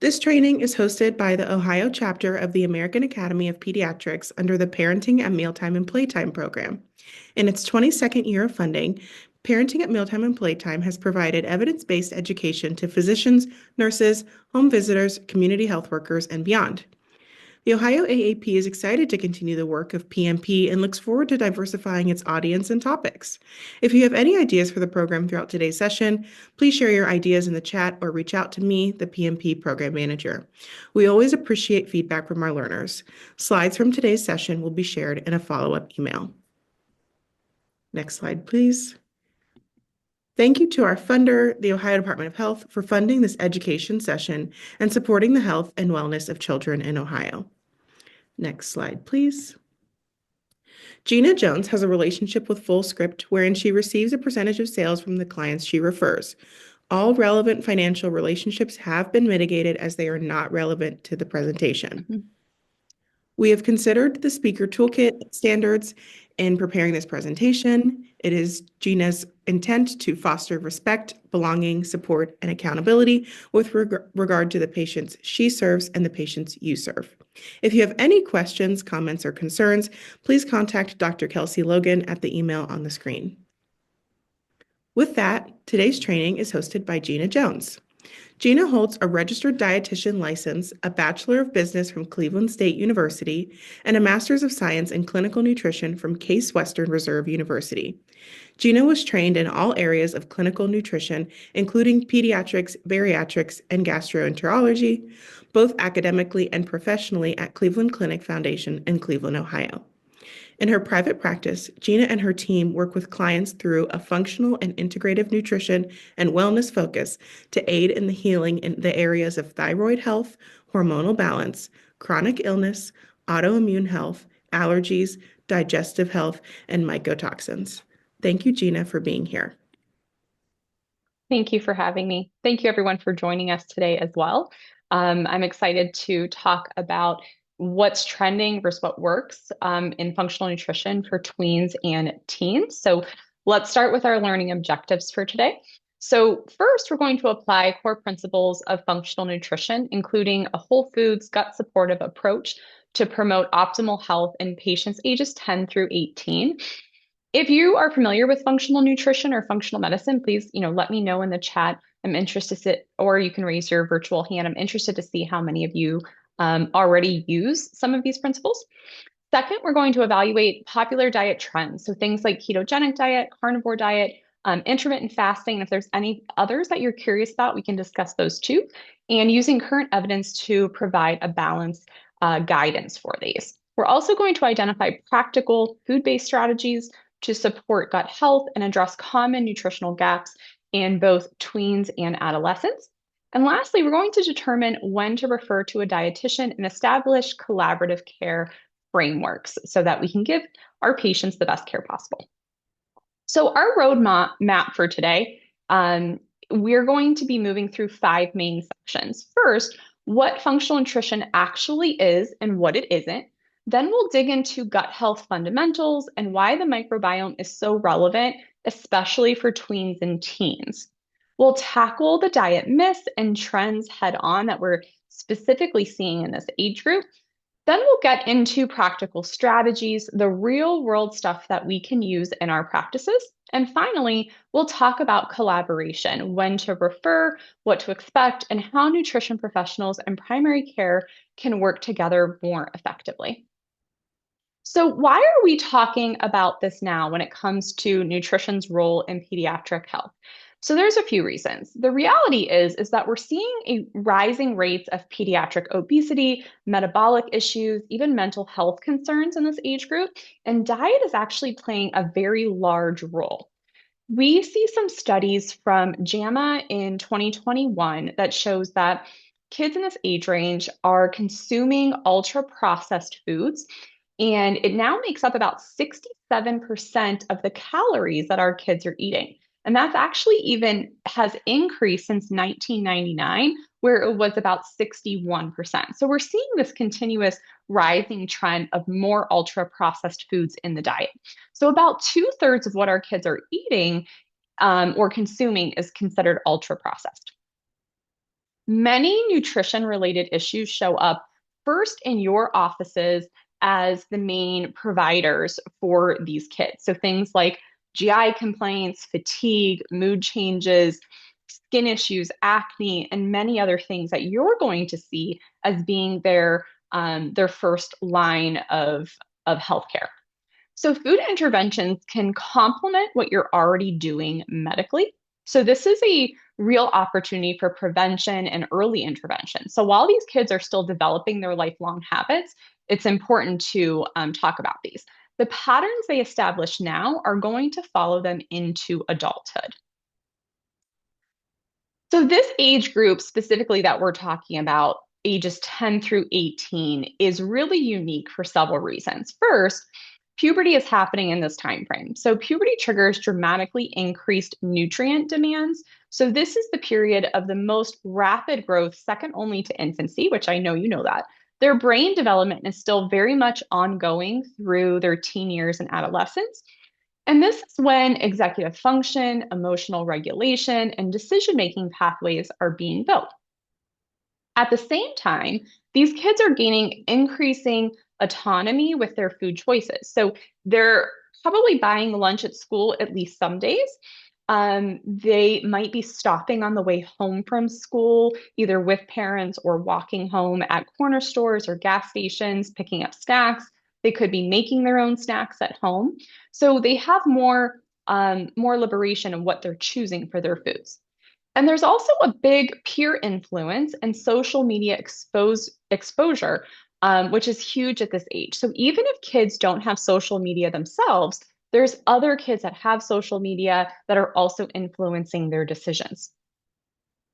This training is hosted by the Ohio chapter of the American Academy of Pediatrics under the Parenting at Mealtime and Playtime program. In its 22nd year of funding, Parenting at Mealtime and Playtime has provided evidence-based education to physicians, nurses, home visitors, community health workers, and beyond. The Ohio AAP is excited to continue the work of PMP and looks forward to diversifying its audience and topics. If you have any ideas for the program throughout today's session, please share your ideas in the chat or reach out to me, the PMP Program Manager. We always appreciate feedback from our learners. Slides from today's session will be shared in a follow-up email. Next slide, please. Thank you to our funder, the Ohio Department of Health, for funding this education session and supporting the health and wellness of children in Ohio. Next slide, please. Gina Jones has a relationship with FullScript wherein she receives a percentage of sales from the clients she refers. All relevant financial relationships have been mitigated as they are not relevant to the presentation. We have considered the speaker toolkit standards in preparing this presentation. It is Gina's intent to foster respect, belonging, support, and accountability with regard to the patients she serves and the patients you serve. If you have any questions, comments, or concerns, please contact Dr. Kelsey Logan at the email on the screen. With that, today's training is hosted by Gina Jones. Gina holds a registered dietitian license, a Bachelor of Business from Cleveland State University, and a Master's of Science in Clinical Nutrition from Case Western Reserve University. Gina was trained in all areas of clinical nutrition, including pediatrics, bariatrics, and gastroenterology, both academically and professionally at Cleveland Clinic Foundation in Cleveland, Ohio. In her private practice, Gina and her team work with clients through a functional and integrative nutrition and wellness focus to aid in the healing in the areas of thyroid health, hormonal balance, chronic illness, autoimmune health, allergies, digestive health, and mycotoxins. Thank you, Gina, for being here. Thank you for having me. Thank you, everyone, for joining us today as well. I'm excited to talk about what's trending versus what works in functional nutrition for tweens and teens. So let's start with our learning objectives for today. So first, we're going to apply core principles of functional nutrition, including a whole foods, gut supportive approach to promote optimal health in patients ages 10 through 18. If you are familiar with functional nutrition or functional medicine, please, let me know in the chat. I'm interested to, or you can raise your virtual hand. I'm interested to see how many of you already use some of these principles. Second, we're going to evaluate popular diet trends. So things like ketogenic diet, carnivore diet, intermittent fasting. And if there's any others that you're curious about, we can discuss those too. And using current evidence to provide a balanced guidance for these. We're also going to identify practical food-based strategies to support gut health and address common nutritional gaps in both tweens and adolescents. And lastly, we're going to determine when to refer to a dietitian and establish collaborative care frameworks so that we can give our patients the best care possible. So our roadmap for today, we're going to be moving through 5 main sections. First, what functional nutrition actually is and what it isn't. Then we'll dig into gut health fundamentals and why the microbiome is so relevant, especially for tweens and teens. We'll tackle the diet myths and trends head on that we're specifically seeing in this age group. Then we'll get into practical strategies, the real world stuff that we can use in our practices. And finally, we'll talk about collaboration, when to refer, what to expect, and how nutrition professionals and primary care can work together more effectively. So why are we talking about this now when it comes to nutrition's role in pediatric health? So there's a few reasons. The reality is that we're seeing a rising rates of pediatric obesity, metabolic issues, even mental health concerns in this age group, and diet is actually playing a very large role. We see some studies from JAMA in 2021 that shows that kids in this age range are consuming ultra-processed foods, and it now makes up about 67% of the calories that our kids are eating. And that's actually even has increased since 1999, where it was about 61%. So we're seeing this continuous rising trend of more ultra-processed foods in the diet. So about 2/3 of what our kids are eating or consuming is considered ultra-processed. many nutrition related issues show up first in your offices as the main providers for these kids. So things like GI complaints, fatigue, mood changes, skin issues, acne, and many other things that you're going to see as being their first line of healthcare. So food interventions can complement what you're already doing medically. So this is a real opportunity for prevention and early intervention. So while these kids are still developing their lifelong habits, it's important to talk about these. The patterns they establish now are going to follow them into adulthood. So this age group specifically that we're talking about, ages 10 through 18, is really unique for several reasons. First, puberty is happening in this time frame. So puberty triggers dramatically increased nutrient demands. So this is the period of the most rapid growth, second only to infancy, which I know you know that. Their brain development is still very much ongoing through their teen years and adolescence. And this is when executive function, emotional regulation, and decision-making pathways are being built. At the same time, these kids are gaining increasing autonomy with their food choices. So they're probably buying lunch at school at least some days. They might be stopping on the way home from school, either with parents or walking home at corner stores or gas stations, picking up snacks. They could be making their own snacks at home. So they have more liberation in what they're choosing for their foods. And there's also a big peer influence and social media exposure, which is huge at this age. So even if kids don't have social media themselves, there's other kids that have social media that are also influencing their decisions.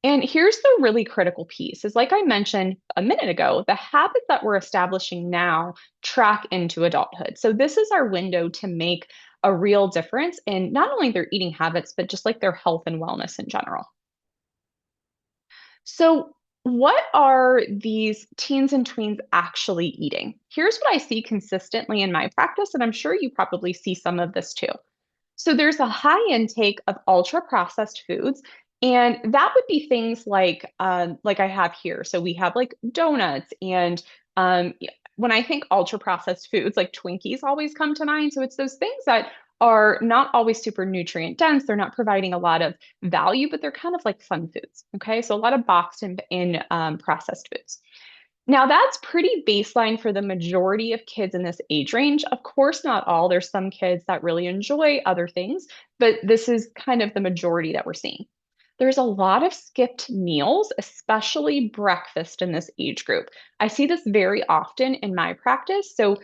And here's the really critical piece is like I mentioned a minute ago, the habits that we're establishing now track into adulthood. So this is our window to make a real difference in not only their eating habits, but just like their health and wellness in general. So, what are these teens and tweens actually eating? Here's what I see consistently in my practice, and I'm sure you probably see some of this too. So, there's a high intake of ultra processed foods, and that would be things like I have here. So, we have like donuts, and when I think ultra processed foods, like Twinkies always come to mind. So, it's those things that are not always super nutrient dense. They're not providing a lot of value, but they're kind of like fun foods. Okay. So a lot of boxed in processed foods. Now, that's pretty baseline for the majority of kids in this age range. Of course, not all. There's some kids that really enjoy other things, but this is kind of the majority that we're seeing. There's a lot of skipped meals, especially breakfast in this age group. I see this very often in my practice. So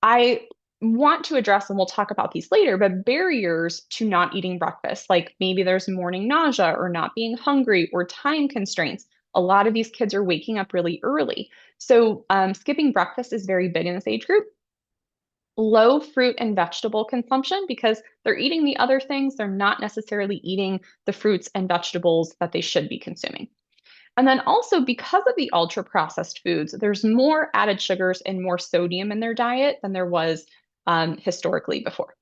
I want to address, and we'll talk about these later, but barriers to not eating breakfast, like maybe there's morning nausea or not being hungry or time constraints. A lot of these kids are waking up really early. So skipping breakfast is very big in this age group. Low fruit and vegetable consumption because they're eating the other things. They're not necessarily eating the fruits and vegetables that they should be consuming. And then also because of the ultra processed foods, there's more added sugars and more sodium in their diet than there was historically before.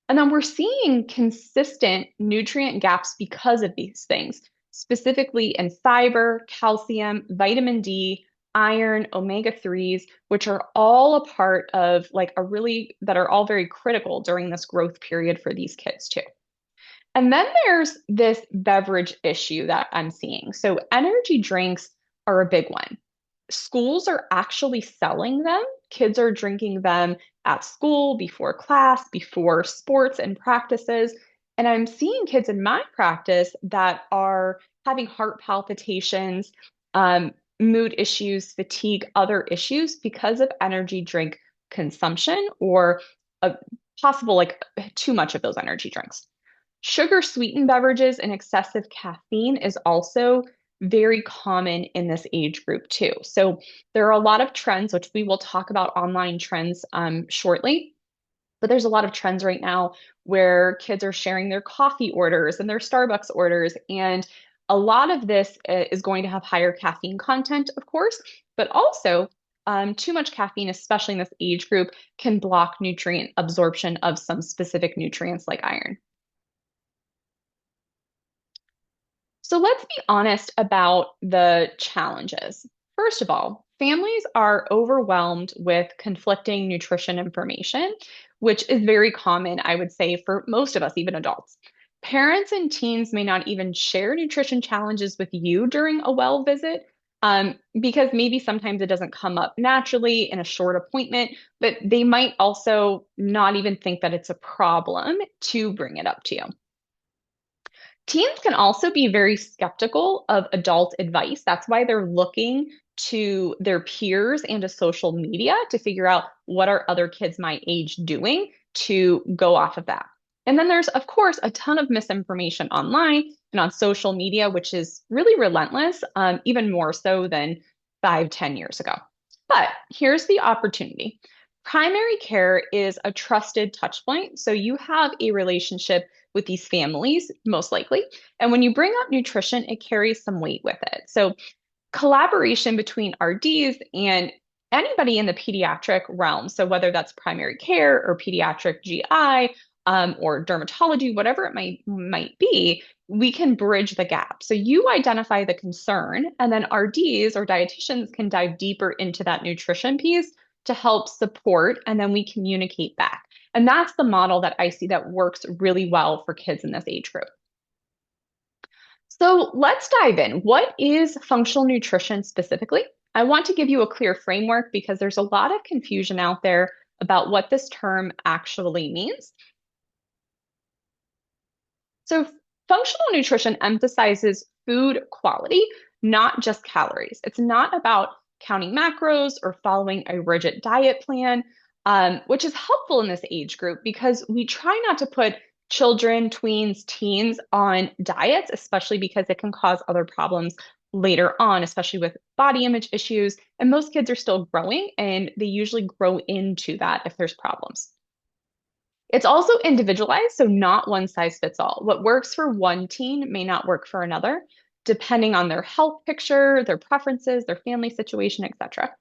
And then we're seeing consistent nutrient gaps because of these things, specifically in fiber, calcium, vitamin D, iron, omega 3s, which are all a part of like a really, that are all very critical during this growth period for these kids too. And then there's this beverage issue that I'm seeing. So energy drinks are a big one. Schools are actually selling them. Kids are drinking them at school, before class, before sports and practices. And I'm seeing kids in my practice that are having heart palpitations, mood issues, fatigue, other issues because of energy drink consumption or a possible like too much of those energy drinks. Sugar sweetened beverages and excessive caffeine is also very common in this age group too. So there are a lot of trends, which we will talk about online trends shortly. But there's a lot of trends right now where kids are sharing their coffee orders and their Starbucks orders. And a lot of this is going to have higher caffeine content, of course, but also too much caffeine, especially in this age group, can block nutrient absorption of some specific nutrients like iron. So let's be honest about the challenges. First of all, families are overwhelmed with conflicting nutrition information, which is very common, I would say, for most of us, even adults. Parents and teens may not even share nutrition challenges with you during a well visit, because maybe sometimes it doesn't come up naturally in a short appointment, but they might also not even think that it's a problem to bring it up to you. Teens can also be very skeptical of adult advice. That's why they're looking to their peers and to social media to figure out what are other kids my age doing to go off of that. And then there's, of course, a ton of misinformation online and on social media, which is really relentless, even more so than 5, 10 years ago. But here's the opportunity. Primary care is a trusted touch point. So you have a relationship with these families, most likely. And when you bring up nutrition, it carries some weight with it. So collaboration between RDs and anybody in the pediatric realm, so whether that's primary care or pediatric GI, or dermatology, whatever it might be, we can bridge the gap. So you identify the concern, and then RDs or dietitians can dive deeper into that nutrition piece to help support, and then we communicate back. And that's the model that I see that works really well for kids in this age group. So let's dive in. What is functional nutrition specifically? I want to give you a clear framework because there's a lot of confusion out there about what this term actually means. So, functional nutrition emphasizes food quality, not just calories. It's not about counting macros or following a rigid diet plan, which is helpful in this age group because we try not to put children, tweens, teens on diets, especially because it can cause other problems later on, especially with body image issues. And most kids are still growing and they usually grow into that if there's problems. It's also individualized, so not one size fits all. What works for one teen may not work for another, depending on their health picture, their preferences, their family situation, etc.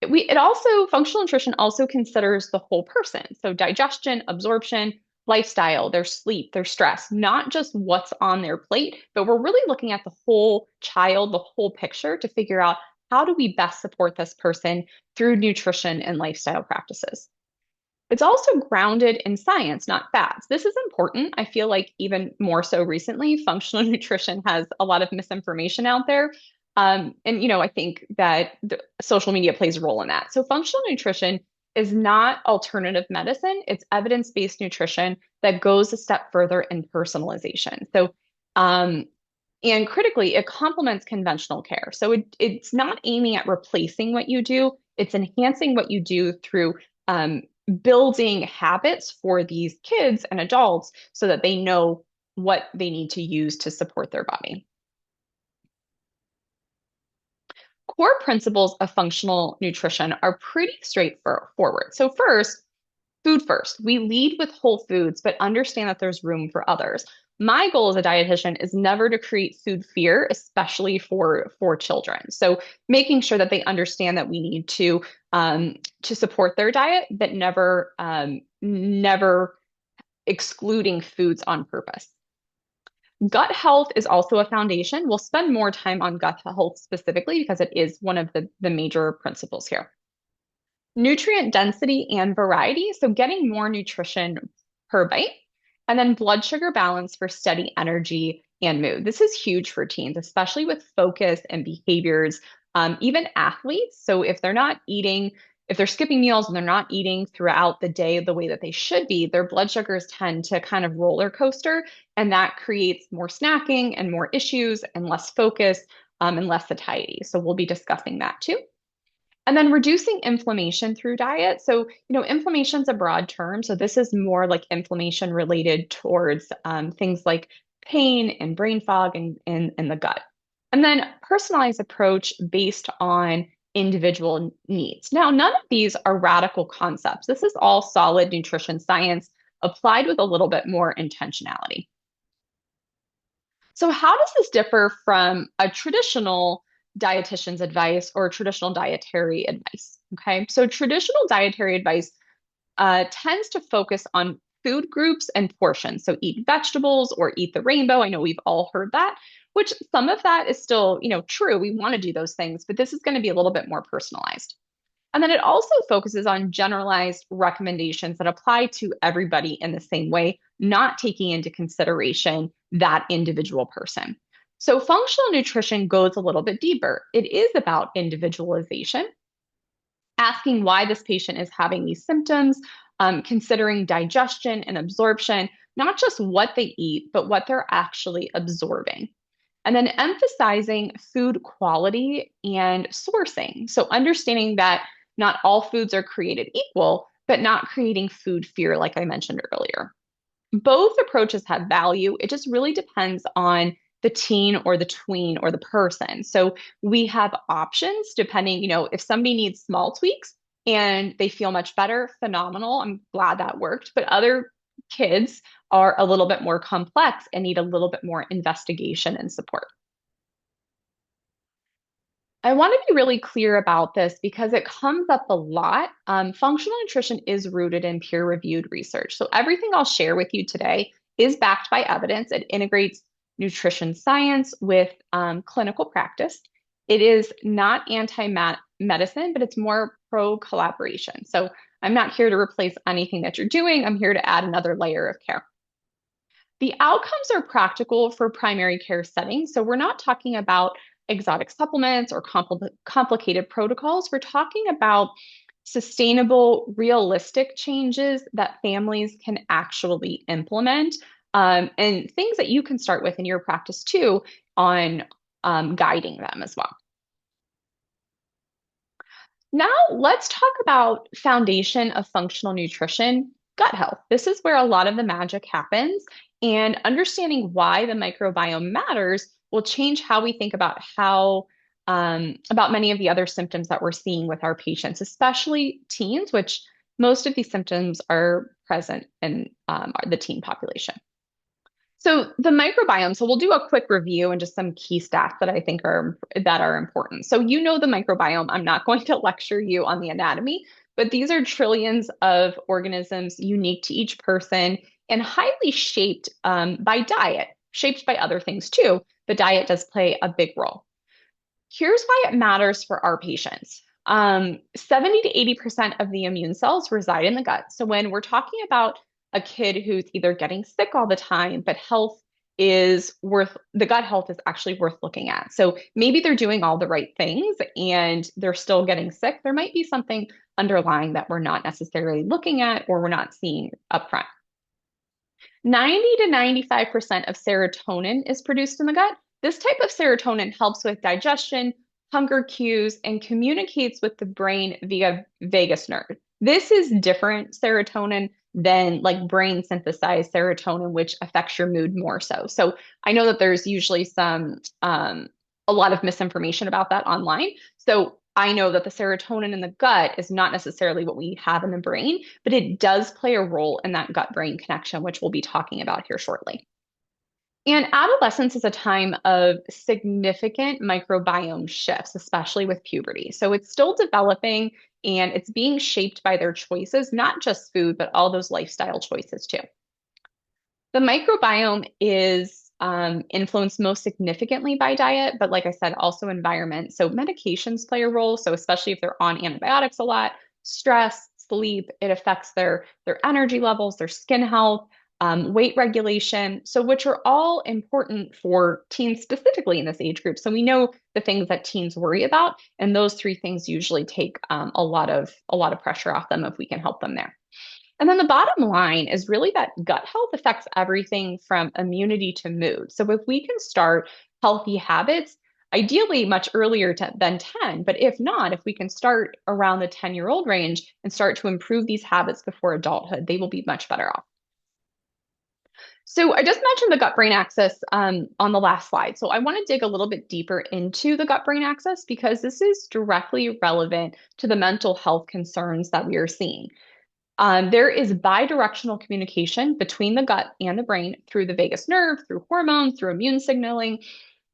It also, functional nutrition also considers the whole person. So digestion, absorption, lifestyle, their sleep, their stress, not just what's on their plate, but we're really looking at the whole child, the whole picture to figure out how do we best support this person through nutrition and lifestyle practices. It's also grounded in science, not fads. This is important. I feel like even more so recently, functional nutrition has a lot of misinformation out there. I think that social media plays a role in that. So functional nutrition is not alternative medicine. It's evidence-based nutrition that goes a step further in personalization. Um, and critically, it complements conventional care. So it's not aiming at replacing what you do. It's enhancing what you do through building habits for these kids and adults so that they know what they need to use to support their body. Core principles of functional nutrition are pretty straightforward. So first, food first. We lead with whole foods, but understand that there's room for others. My goal as a dietitian is never to create food fear, especially for children. So making sure that they understand that we need to support their diet, but never excluding foods on purpose. Gut health is also a foundation. We'll spend more time on gut health specifically because it is one of the major principles here. Nutrient density and variety, so getting more nutrition per bite, and then blood sugar balance for steady energy and mood. This is huge for teens, especially with focus and behaviors, even athletes. So if they're skipping meals and they're not eating throughout the day the way that they should be, their blood sugars tend to kind of roller coaster, and that creates more snacking and more issues and less focus, and less satiety. So we'll be discussing that too. And then reducing inflammation through diet. So, inflammation is a broad term. So this is more like inflammation related towards things like pain and brain fog and the gut. And then personalized approach based on individual needs. Now, none of these are radical concepts. This is all solid nutrition science applied with a little bit more intentionality. So how does this differ from a traditional dietitian's advice or traditional dietary advice? Okay, so traditional dietary advice tends to focus on food groups and portions. So eat vegetables or eat the rainbow. I know we've all heard that, which some of that is still, true. We want to do those things, but this is going to be a little bit more personalized. And then it also focuses on generalized recommendations that apply to everybody in the same way, not taking into consideration that individual person. So functional nutrition goes a little bit deeper. It is about individualization, asking why this patient is having these symptoms, considering digestion and absorption, not just what they eat, but what they're actually absorbing. And then emphasizing food quality and sourcing. So understanding that not all foods are created equal, but not creating food fear, like I mentioned earlier. Both approaches have value. It just really depends on the teen or the tween or the person. So we have options depending, if somebody needs small tweaks and they feel much better, phenomenal. I'm glad that worked. But other kids are a little bit more complex and need a little bit more investigation and support. I want to be really clear about this because it comes up a lot. Functional nutrition is rooted in peer-reviewed research. So everything I'll share with you today is backed by evidence. It integrates nutrition science with clinical practice. It is not anti-medicine, but it's more pro-collaboration. So I'm not here to replace anything that you're doing. I'm here to add another layer of care. The outcomes are practical for primary care settings. So we're not talking about exotic supplements or complicated protocols. We're talking about sustainable, realistic changes that families can actually implement, and things that you can start with in your practice too on guiding them as well. Now, let's talk about foundation of functional nutrition, gut health. This is where a lot of the magic happens, and understanding why the microbiome matters will change how we think about many of the other symptoms that we're seeing with our patients, especially teens, which most of these symptoms are present in the teen population. So the microbiome, so we'll do a quick review and just some key stats that I think are important. So the microbiome. I'm not going to lecture you on the anatomy, but these are trillions of organisms unique to each person and highly shaped by diet, shaped by other things too, but diet does play a big role. Here's why it matters for our patients. 70 to 80% of the immune cells reside in the gut. So when we're talking about a kid who's either getting sick all the time, but the gut health is actually worth looking at. So maybe they're doing all the right things and they're still getting sick. There might be something underlying that we're not necessarily looking at or we're not seeing upfront. 90 to 95% of serotonin is produced in the gut. This type of serotonin helps with digestion, hunger cues, and communicates with the brain via vagus nerve. This is different serotonin than like brain synthesized serotonin, which affects your mood more so. So I know that there's usually a lot of misinformation about that online. So I know that the serotonin in the gut is not necessarily what we have in the brain, but it does play a role in that gut-brain connection, which we'll be talking about here shortly. And adolescence is a time of significant microbiome shifts, especially with puberty. So it's still developing and it's being shaped by their choices, not just food, but all those lifestyle choices too. The microbiome is influenced most significantly by diet, but like I said, also environment. So medications play a role. So especially if they're on antibiotics a lot, stress, sleep, it affects their energy levels, their skin health, weight regulation. So which are all important for teens specifically in this age group. So we know the things that teens worry about, and those three things usually take a lot of pressure off them if we can help them there. And then the bottom line is really that gut health affects everything from immunity to mood. So if we can start healthy habits, ideally much earlier than 10, but if not, if we can start around the 10-year-old range and start to improve these habits before adulthood, they will be much better off. So I just mentioned the gut-brain axis on the last slide. So I want to dig a little bit deeper into the gut-brain axis because this is directly relevant to the mental health concerns that we are seeing. There is bidirectional communication between the gut and the brain through the vagus nerve, through hormones, through immune signaling,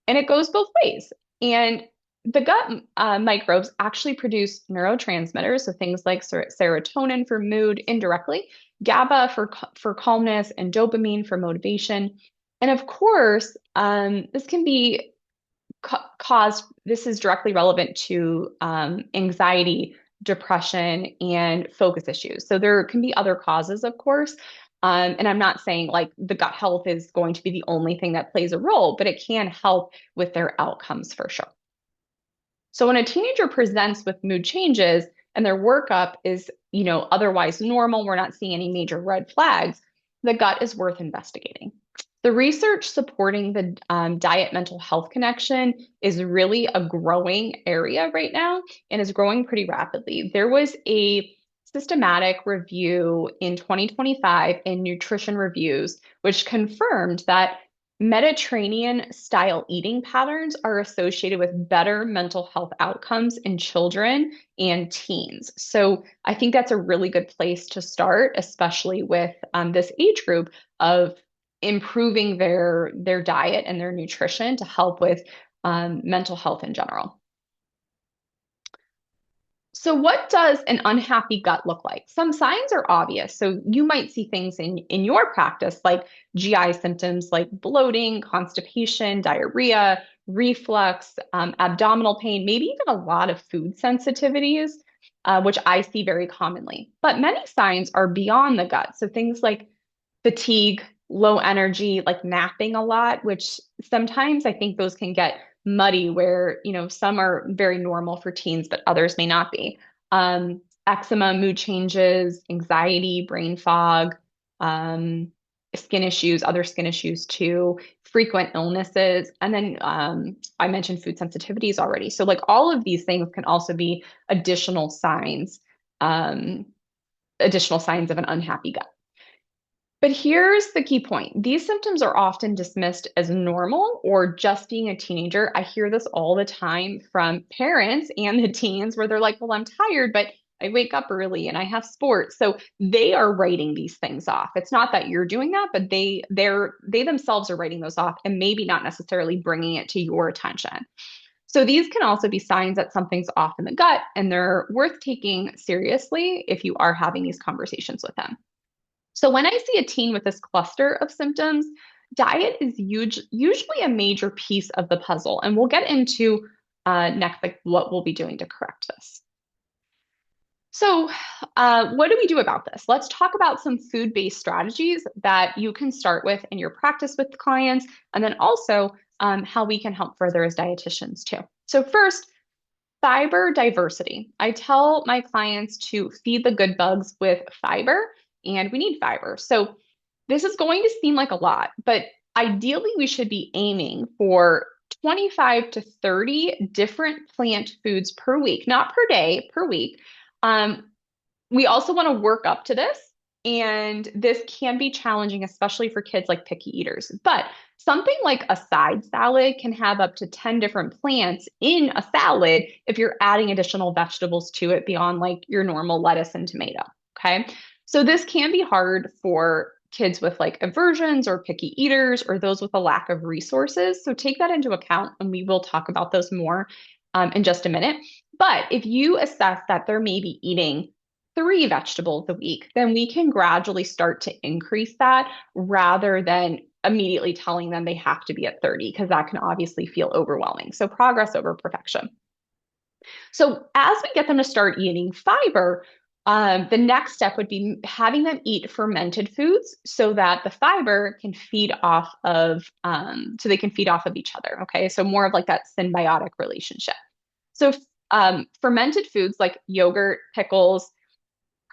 and it goes both ways. And the gut microbes actually produce neurotransmitters, so things like serotonin for mood indirectly. GABA for calmness, and dopamine for motivation. And of course, this can be caused, this is directly relevant to anxiety, depression, and focus issues. So there can be other causes, of course. And I'm not saying like the gut health is going to be the only thing that plays a role, but it can help with their outcomes for sure. So when a teenager presents with mood changes and their workup is, otherwise normal, we're not seeing any major red flags, the gut is worth investigating. The research supporting the diet mental health connection is really a growing area right now and is growing pretty rapidly. There was a systematic review in 2025 in Nutrition Reviews, which confirmed that Mediterranean style eating patterns are associated with better mental health outcomes in children and teens. So I think that's a really good place to start, especially with this age group of improving their diet and their nutrition to help with mental health in general. So, what does an unhappy gut look like? Some signs are obvious. So, you might see things in your practice like GI symptoms like bloating, constipation, diarrhea, reflux, abdominal pain, maybe even a lot of food sensitivities, which I see very commonly. But many signs are beyond the gut. So, things like fatigue, low energy, like napping a lot, which sometimes I think those can get muddy where, some are very normal for teens, but others may not be. Eczema, mood changes, anxiety, brain fog, um, skin issues, other skin issues too, frequent illnesses. And then I mentioned food sensitivities already. So like all of these things can also be um, additional signs of an unhappy gut. But here's the key point. These symptoms are often dismissed as normal or just being a teenager. I hear this all the time from parents and the teens where they're like, well, I'm tired, but I wake up early and I have sports. So they are writing these things off. It's not that you're doing that, but they themselves are writing those off and maybe not necessarily bringing it to your attention. So these can also be signs that something's off in the gut and they're worth taking seriously if you are having these conversations with them. So when I see a teen with this cluster of symptoms, diet is usually a major piece of the puzzle. And we'll get into next, like what we'll be doing to correct this. So what do we do about this? Let's talk about some food-based strategies that you can start with in your practice with clients, and then also how we can help further as dietitians too. So first, fiber diversity. I tell my clients to feed the good bugs with fiber, and we need fiber. So this is going to seem like a lot, but ideally we should be aiming for 25 to 30 different plant foods per week, not per day, per week. Um, we also want to work up to this, and this can be challenging, especially for kids like picky eaters. But something like a side salad can have up to 10 different plants in a salad if you're adding additional vegetables to it beyond like your normal lettuce and tomato. Okay. So this can be hard for kids with like aversions or picky eaters or those with a lack of resources. So take that into account, and we will talk about those more in just a minute. But if you assess that they're maybe eating 3 vegetables a week, then we can gradually start to increase that rather than immediately telling them they have to be at 30, because that can obviously feel overwhelming. So progress over perfection. So as we get them to start eating fiber, the next step would be having them eat fermented foods so that the fiber can feed off of, so they can feed off of each other. Okay, so more of like that symbiotic relationship. So fermented foods like yogurt, pickles,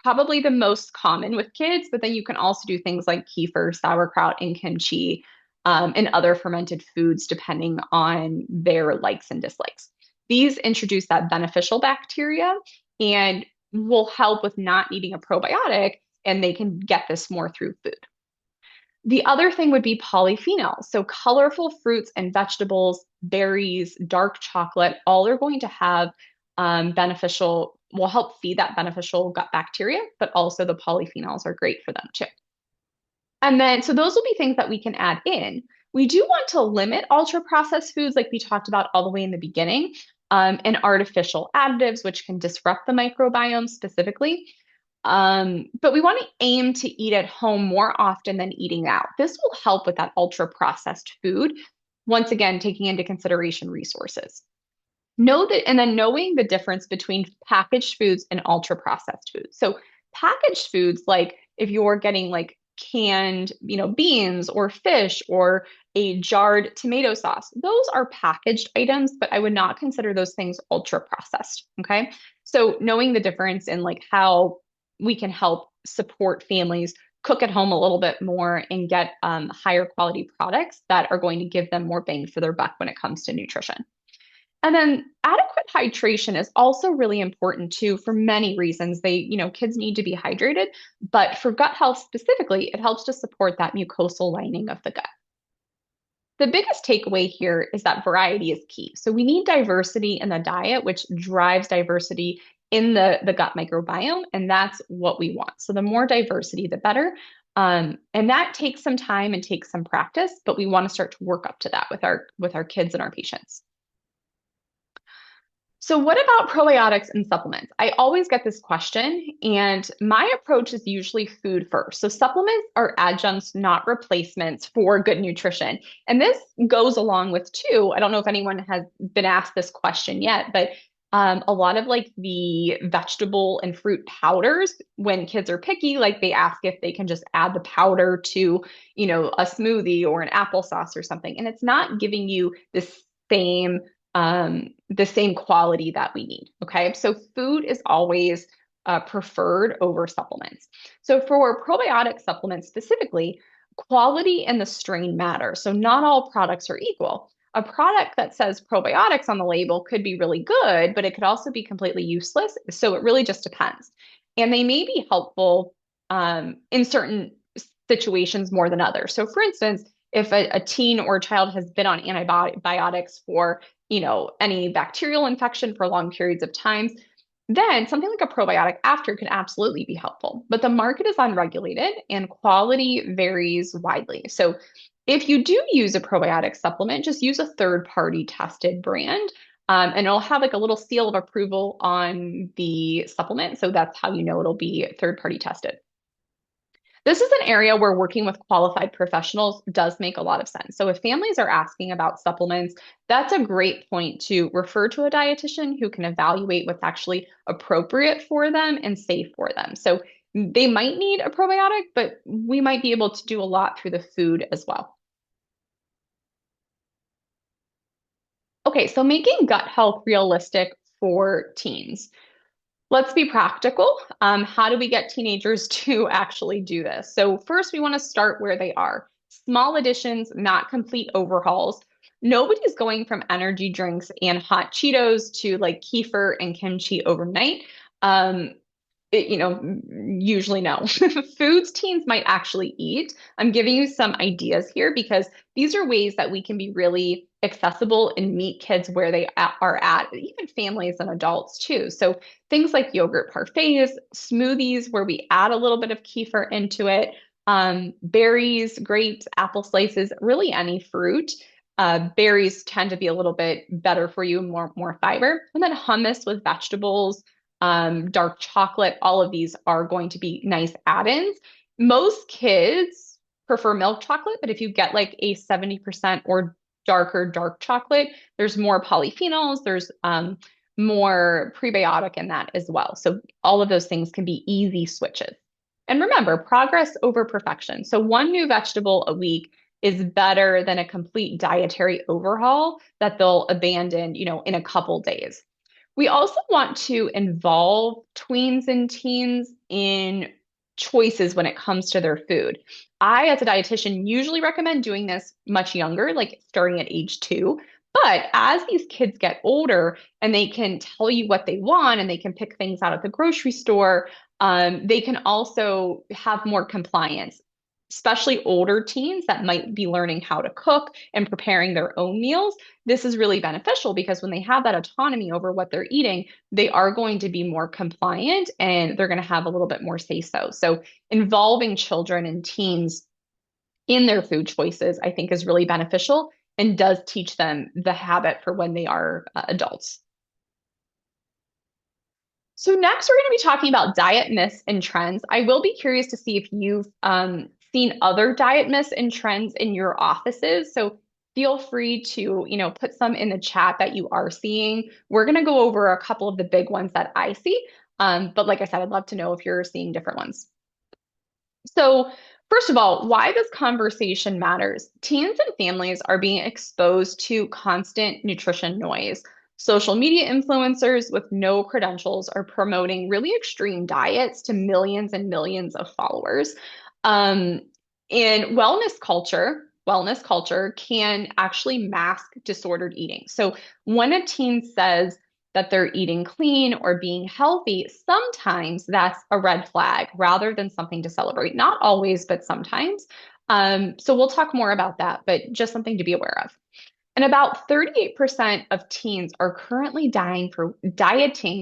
probably the most common with kids, but then you can also do things like kefir, sauerkraut, and kimchi, and other fermented foods depending on their likes and dislikes. These introduce that beneficial bacteria and will help with not needing a probiotic, and they can get this more through food. The other thing would be polyphenols. So colorful fruits and vegetables, berries, dark chocolate, all are going to have will help feed that beneficial gut bacteria, but also the polyphenols are great for them too. And then, so those will be things that we can add in. We do want to limit ultra processed foods like we talked about all the way in the beginning, and artificial additives, which can disrupt the microbiome specifically. But we want to aim to eat at home more often than eating out. This will help with that ultra processed food. Once again, taking into consideration resources. Know that, and then knowing the difference between packaged foods and ultra processed foods. So packaged foods, like if you're getting like canned, beans or fish or a jarred tomato sauce, those are packaged items, but I would not consider those things ultra processed. Okay. So knowing the difference in like how we can help support families cook at home a little bit more and get higher quality products that are going to give them more bang for their buck when it comes to nutrition. And then adequate hydration is also really important too for many reasons. Kids need to be hydrated, but for gut health specifically, it helps to support that mucosal lining of the gut. The biggest takeaway here is that variety is key. So we need diversity in the diet, which drives diversity in the gut microbiome, and that's what we want. So the more diversity, the better. And that takes some time and takes some practice, but we want to start to work up to that with our kids and our patients. So, what about probiotics and supplements? I always get this question, and my approach is usually food first. So, supplements are adjuncts, not replacements for good nutrition. And this goes along with, too, I don't know if anyone has been asked this question yet, but a lot of like the vegetable and fruit powders, when kids are picky, like they ask if they can just add the powder to, a smoothie or an applesauce or something. And it's not giving you same the same quality that we need. Okay. So food is always preferred over supplements. So for probiotic supplements specifically, quality and the strain matter. So not all products are equal. A product that says probiotics on the label could be really good, but it could also be completely useless. So it really just depends. And they may be helpful in certain situations more than others. So for instance, if a teen or a child has been on antibiotics for any bacterial infection for long periods of time, then something like a probiotic after can absolutely be helpful. But the market is unregulated and quality varies widely. So if you do use a probiotic supplement, just use a third party tested brand. And it'll have like a little seal of approval on the supplement. So that's how you know it'll be third party tested. This is an area where working with qualified professionals does make a lot of sense. So if families are asking about supplements, that's a great point to refer to a dietitian who can evaluate what's actually appropriate for them and safe for them. So they might need a probiotic, but we might be able to do a lot through the food as well. Okay, so making gut health realistic for teens. Let's be practical. How do we get teenagers to actually do this? So first, we want to start where they are. Small additions, not complete overhauls. Nobody's going from energy drinks and hot Cheetos to like kefir and kimchi overnight. Um, Usually no. Foods teens might actually eat. I'm giving you some ideas here because these are ways that we can be really accessible and meet kids where they are at, even families and adults too. So things like yogurt parfaits, smoothies where we add a little bit of kefir into it, berries, grapes, apple slices, really any fruit. Berries tend to be a little bit better for you, more fiber, and then hummus with vegetables, dark chocolate, all of these are going to be nice add-ins. Most kids prefer milk chocolate, but if you get like a 70% or darker dark chocolate, there's more polyphenols, there's more prebiotic in that as well. So all of those things can be easy switches. And remember, progress over perfection. So one new vegetable a week is better than a complete dietary overhaul that they'll abandon, in a couple days. We also want to involve tweens and teens in choices when it comes to their food. I, as a dietitian, usually recommend doing this much younger, like starting at age 2. But as these kids get older and they can tell you what they want and they can pick things out at the grocery store, they can also have more compliance, especially older teens that might be learning how to cook and preparing their own meals. This is really beneficial because when they have that autonomy over what they're eating, they are going to be more compliant and they're going to have a little bit more say so. So, involving children and teens in their food choices, I think, is really beneficial and does teach them the habit for when they are adults. So next, we're going to be talking about diet myths and trends. I will be curious to see if you've seen other diet myths and trends in your offices. So feel free to, put some in the chat that you are seeing. We're going to go over a couple of the big ones that I see. But like I said, I'd love to know if you're seeing different ones. So, first of all, why this conversation matters. Teens and families are being exposed to constant nutrition noise. Social media influencers with no credentials are promoting really extreme diets to millions and millions of followers. Um, in wellness culture can actually mask disordered eating. So when a teen says that they're eating clean or being healthy, sometimes that's a red flag rather than something to celebrate. Not always, but sometimes. So we'll talk more about that, but just something to be aware of. And about 38% of teens are currently dieting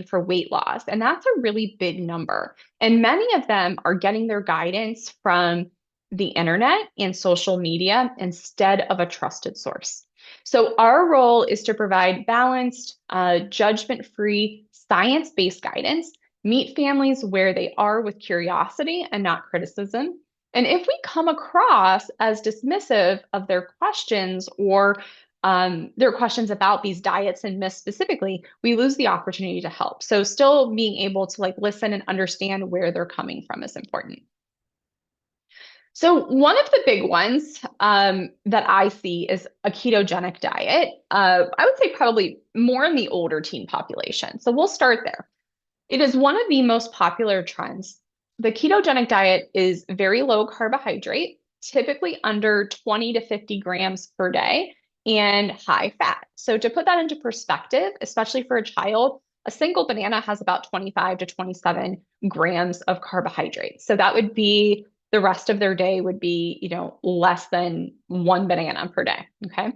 for weight loss. And that's a really big number. And many of them are getting their guidance from the internet and social media instead of a trusted source. So our role is to provide balanced, judgment-free, science-based guidance, meet families where they are with curiosity and not criticism. And if we come across as dismissive of their questions or there are questions about these diets and myths specifically, we lose the opportunity to help. So still being able to listen and understand where they're coming from is important. So one of the big ones that I see is a ketogenic diet. I would say probably more in the older teen population. So we'll start there. It is one of the most popular trends. The ketogenic diet is very low carbohydrate, typically under 20 to 50 grams per day, and high fat. So to put that into perspective, especially for a child, a single banana has about 25 to 27 grams of carbohydrates. So that would be the rest of their day would be, less than one banana per day. Okay.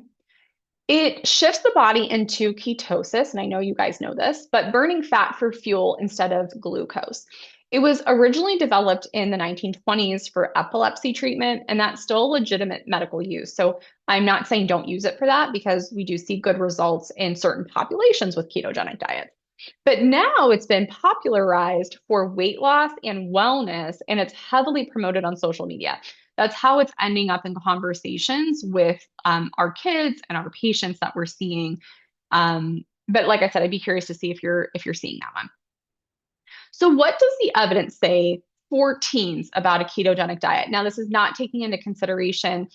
It shifts the body into ketosis, and I know you guys know this, but burning fat for fuel instead of glucose. It was originally developed in the 1920s for epilepsy treatment, and that's still a legitimate medical use. So I'm not saying don't use it for that because we do see good results in certain populations with ketogenic diets. But now it's been popularized for weight loss and wellness, and it's heavily promoted on social media. That's how it's ending up in conversations with our kids and our patients that we're seeing. But like I said, I'd be curious to see if you're seeing that one. So, what does the evidence say for teens about a ketogenic diet? Now, this is not taking into consideration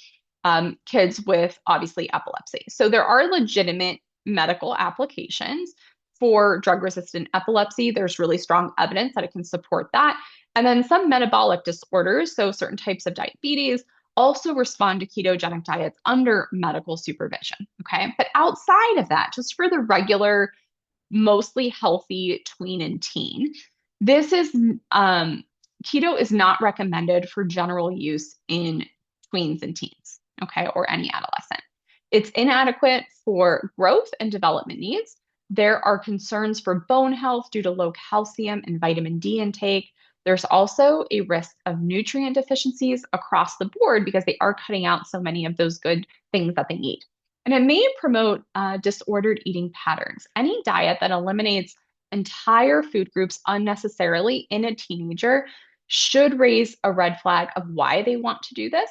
kids with obviously epilepsy. So, there are legitimate medical applications for drug resistant epilepsy. There's really strong evidence that it can support that. And then some metabolic disorders, so certain types of diabetes, also respond to ketogenic diets under medical supervision. Okay. But outside of that, just for the regular, mostly healthy tween and teen, this is keto is not recommended for general use in tweens and teens, okay, or any adolescent. It's inadequate for growth and development needs. There are concerns for bone health due to low calcium and vitamin D intake. There's also a risk of nutrient deficiencies across the board because they are cutting out so many of those good things that they need. And it may promote disordered eating patterns. Any diet that eliminates entire food groups unnecessarily in a teenager should raise a red flag of why they want to do this.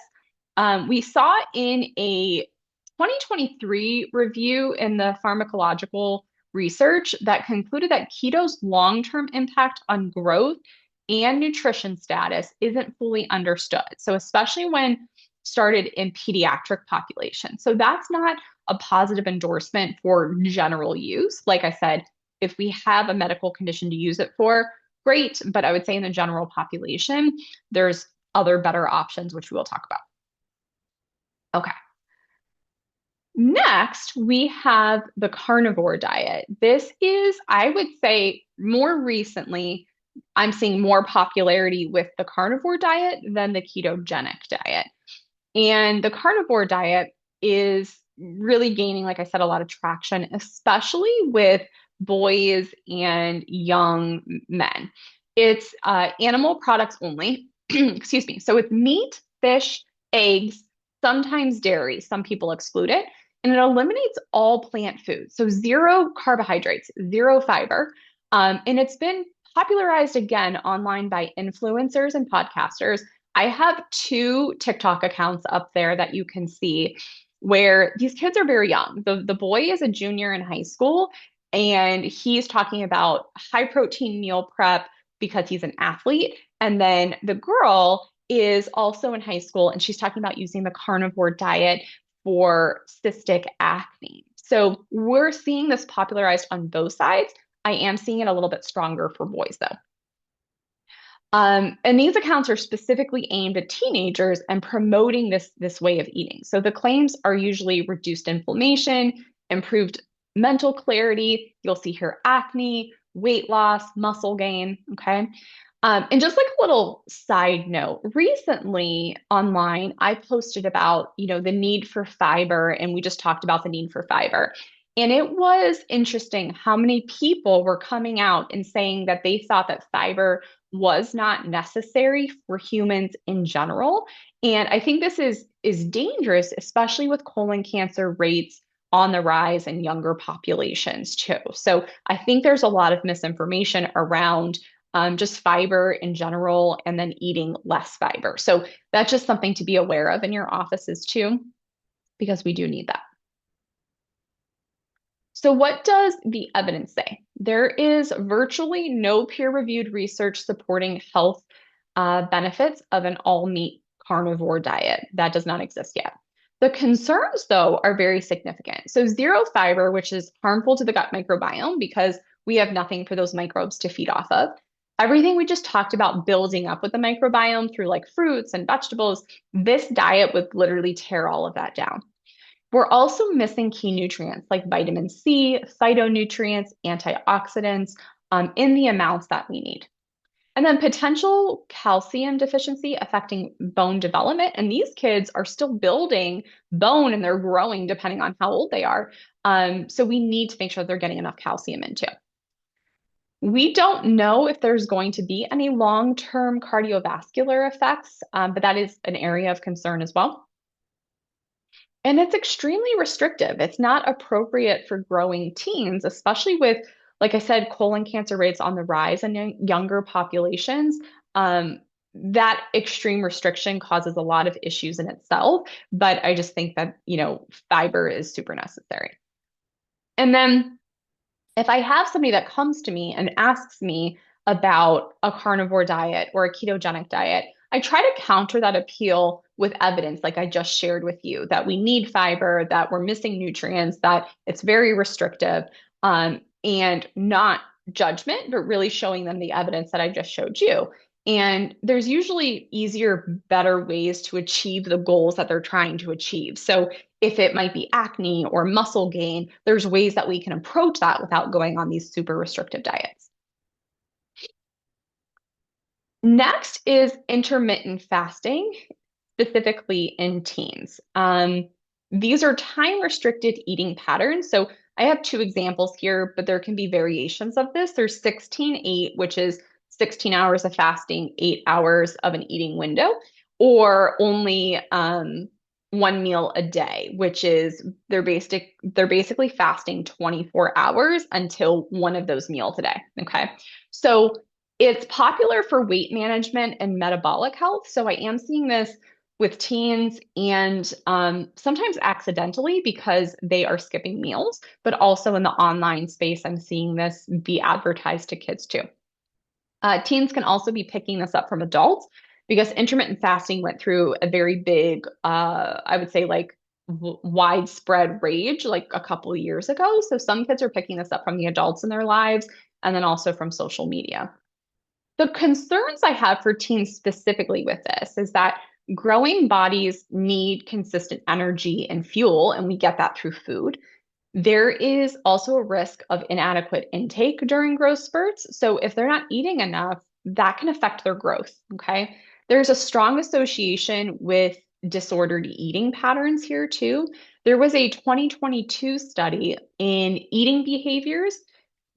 We saw in a 2023 review in the pharmacological research that concluded that keto's long-term impact on growth and nutrition status isn't fully understood. So especially when started in pediatric population. So that's not a positive endorsement for general use. Like I said, if we have a medical condition to use it for, great. But I would say in the general population, there's other better options, which we will talk about. Okay. Next, we have the carnivore diet. This is, I would say, more recently, I'm seeing more popularity with the carnivore diet than the ketogenic diet. And the carnivore diet is really gaining, like I said, a lot of traction, especially with boys and young men. It's animal products only, excuse me. So it's meat, fish, eggs, sometimes dairy. Some people exclude it. And it eliminates all plant foods. So zero carbohydrates, zero fiber. And it's been popularized again online by influencers and podcasters. I have two TikTok accounts up there that you can see where these kids are very young. The boy is a junior in high school, and he's talking about high protein meal prep because he's an athlete. And then the girl is also in high school, and she's talking about using the carnivore diet for cystic acne. So we're seeing this popularized on both sides. I am seeing it a little bit stronger for boys, though. And these accounts are specifically aimed at teenagers and promoting this way of eating. So the claims are usually reduced inflammation, improved mental clarity. You'll see here acne, weight loss, muscle gain. Okay. And just like a little side note, recently online, I posted about, the need for fiber, and we just talked about the need for fiber. And it was interesting how many people were coming out and saying that they thought that fiber was not necessary for humans in general. And I think this is dangerous, especially with colon cancer rates on the rise in younger populations too. So I think there's a lot of misinformation around just fiber in general and then eating less fiber. So that's just something to be aware of in your offices too, because we do need that. So, what does the evidence say? There is virtually no peer-reviewed research supporting health benefits of an all-meat carnivore diet. That does not exist yet. The concerns, though, are very significant. So, zero fiber, which is harmful to the gut microbiome because we have nothing for those microbes to feed off of. Everything we just talked about building up with the microbiome through like fruits and vegetables, this diet would literally tear all of that down. We're also missing key nutrients like vitamin C, phytonutrients, antioxidants in the amounts that we need. And then potential calcium deficiency affecting bone development. And these kids are still building bone and they're growing depending on how old they are. So we need to make sure they're getting enough calcium into. We don't know if there's going to be any long-term cardiovascular effects, but that is an area of concern as well. And it's extremely restrictive. It's not appropriate for growing teens, especially with, like I said, colon cancer rates on the rise in younger populations. That extreme restriction causes a lot of issues in itself, but I just think that, fiber is super necessary. And then if I have somebody that comes to me and asks me about a carnivore diet or a ketogenic diet, I try to counter that appeal with evidence, like I just shared with you, that we need fiber, that we're missing nutrients, that it's very restrictive, and not judgment, but really showing them the evidence that I just showed you. And there's usually easier, better ways to achieve the goals that they're trying to achieve. So if it might be acne or muscle gain, there's ways that we can approach that without going on these super restrictive diets. Next is intermittent fasting, specifically in teens. These are time restricted eating patterns. So I have two examples here, but there can be variations of this. There's 16-8, which is 16 hours of fasting, 8 hours of an eating window, or only one meal a day, which is they're basically fasting 24 hours until one of those meals a day. Okay. So it's popular for weight management and metabolic health. So I am seeing this with teens and sometimes accidentally because they are skipping meals, but also in the online space, I'm seeing this be advertised to kids too. Teens can also be picking this up from adults because intermittent fasting went through a very big, I would say like widespread rage like a couple of years ago. So some kids are picking this up from the adults in their lives and then also from social media. The concerns I have for teens specifically with this is that growing bodies need consistent energy and fuel, and we get that through food. There is also a risk of inadequate intake during growth spurts. So if they're not eating enough, that can affect their growth. Okay. There's a strong association with disordered eating patterns here too. There was a 2022 study in eating behaviors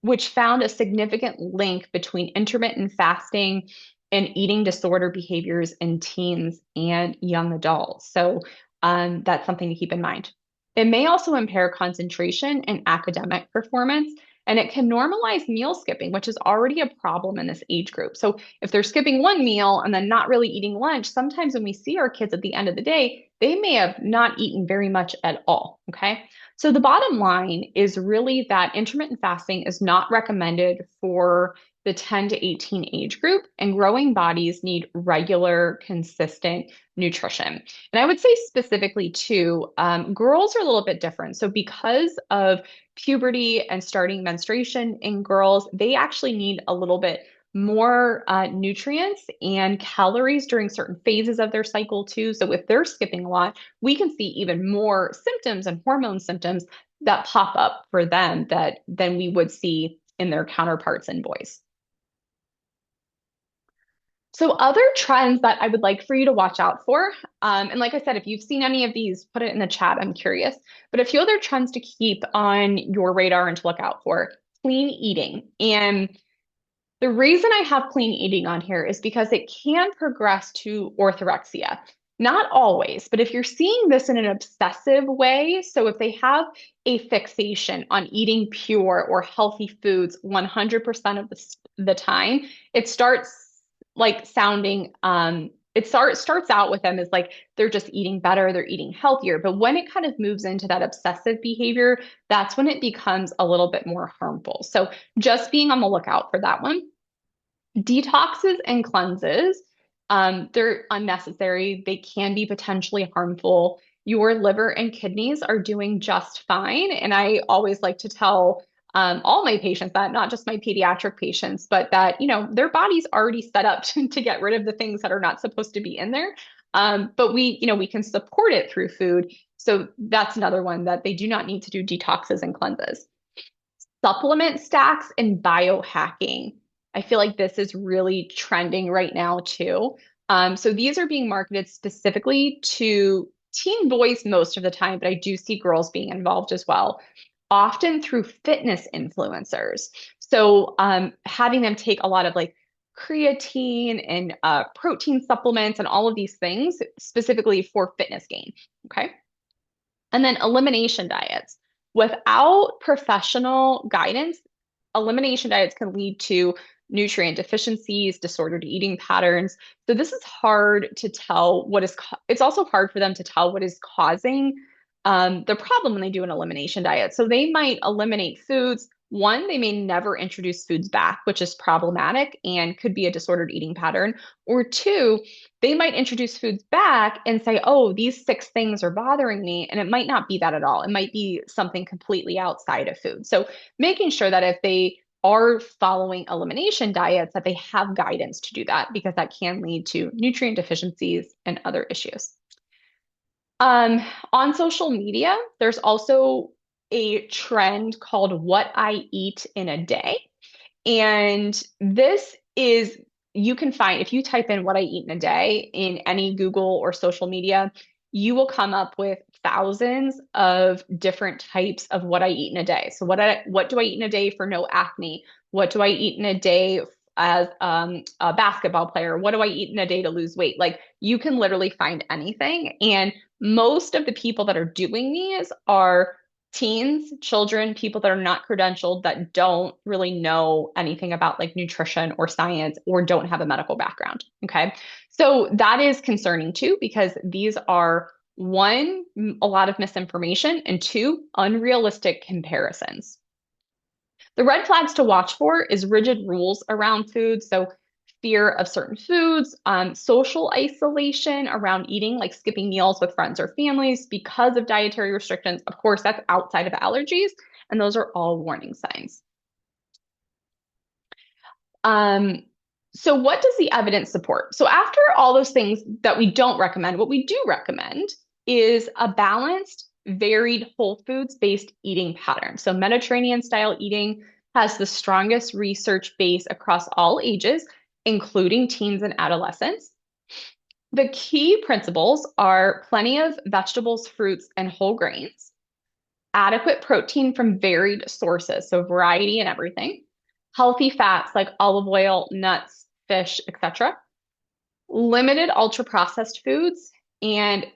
which found a significant link between intermittent fasting and eating disorder behaviors in teens and young adults. So that's something to keep in mind. It may also impair concentration and academic performance. And it can normalize meal skipping, which is already a problem in this age group. So if they're skipping one meal and then not really eating lunch, sometimes when we see our kids at the end of the day, they may have not eaten very much at all. Okay. So the bottom line is really that intermittent fasting is not recommended for the 10 to 18 age group, and growing bodies need regular, consistent nutrition. And I would say specifically too, girls are a little bit different. So because of puberty and starting menstruation in girls, they actually need a little bit more nutrients and calories during certain phases of their cycle too. So if they're skipping a lot, we can see even more symptoms and hormone symptoms that pop up for them that than we would see in their counterparts in boys. So other trends that I would like for you to watch out for, and like I said, if you've seen any of these, put it in the chat. I'm curious. But a few other trends to keep on your radar and to look out for: clean eating. And the reason I have clean eating on here is because it can progress to orthorexia. Not always, but if you're seeing this in an obsessive way, so if they have a fixation on eating pure or healthy foods 100% of the time, it starts like sounding, starts out with them as like they're just eating better, they're eating healthier. But when it kind of moves into that obsessive behavior, that's when it becomes a little bit more harmful. So just being on the lookout for that one. Detoxes and cleanses, they're unnecessary. They can be potentially harmful. Your liver and kidneys are doing just fine. And I always like to tell all my patients that, not just my pediatric patients, but that, their body's already set up to get rid of the things that are not supposed to be in there. But we can support it through food. So that's another one that they do not need to do detoxes and cleanses. Supplement stacks and biohacking. I feel like this is really trending right now too. So these are being marketed specifically to teen boys most of the time, but I do see girls being involved as well, often through fitness influencers. So having them take a lot of like creatine and protein supplements and all of these things specifically for fitness gain. Okay. And then elimination diets. Without professional guidance, elimination diets can lead to nutrient deficiencies, disordered eating patterns. So this is hard to tell it's also hard for them to tell what is causing the problem when they do an elimination diet. So they might eliminate foods. One, they may never introduce foods back, which is problematic and could be a disordered eating pattern. Or two, they might introduce foods back and say, oh, these 6 things are bothering me. And it might not be that at all. It might be something completely outside of food. So making sure that if they are following elimination diets, that they have guidance to do that, because that can lead to nutrient deficiencies and other issues. On social media, there's also a trend called what I eat in a day. And this is, you can find, if you type in what I eat in a day in any Google or social media, you will come up with thousands of different types of what I eat in a day. So what do I eat in a day for no acne? What do I eat in a day as a basketball player? What do I eat in a day to lose weight? Like you can literally find anything. And most of the people that are doing these are teens, children, people that are not credentialed, that don't really know anything about like nutrition or science or don't have a medical background. Okay. So that is concerning too, because these are one, a lot of misinformation, and two, unrealistic comparisons. The red flags to watch for is rigid rules around food. So fear of certain foods, social isolation around eating, like skipping meals with friends or families because of dietary restrictions. Of course, that's outside of allergies, and those are all warning signs. So what does the evidence support? So after all those things that we don't recommend, what we do recommend is a balanced, varied whole foods based eating pattern. So Mediterranean style eating has the strongest research base across all ages, including teens and adolescents. The key principles are plenty of vegetables, fruits, and whole grains, adequate protein from varied sources, so variety and everything, healthy fats like olive oil, nuts, fish, etc., limited ultra processed foods, and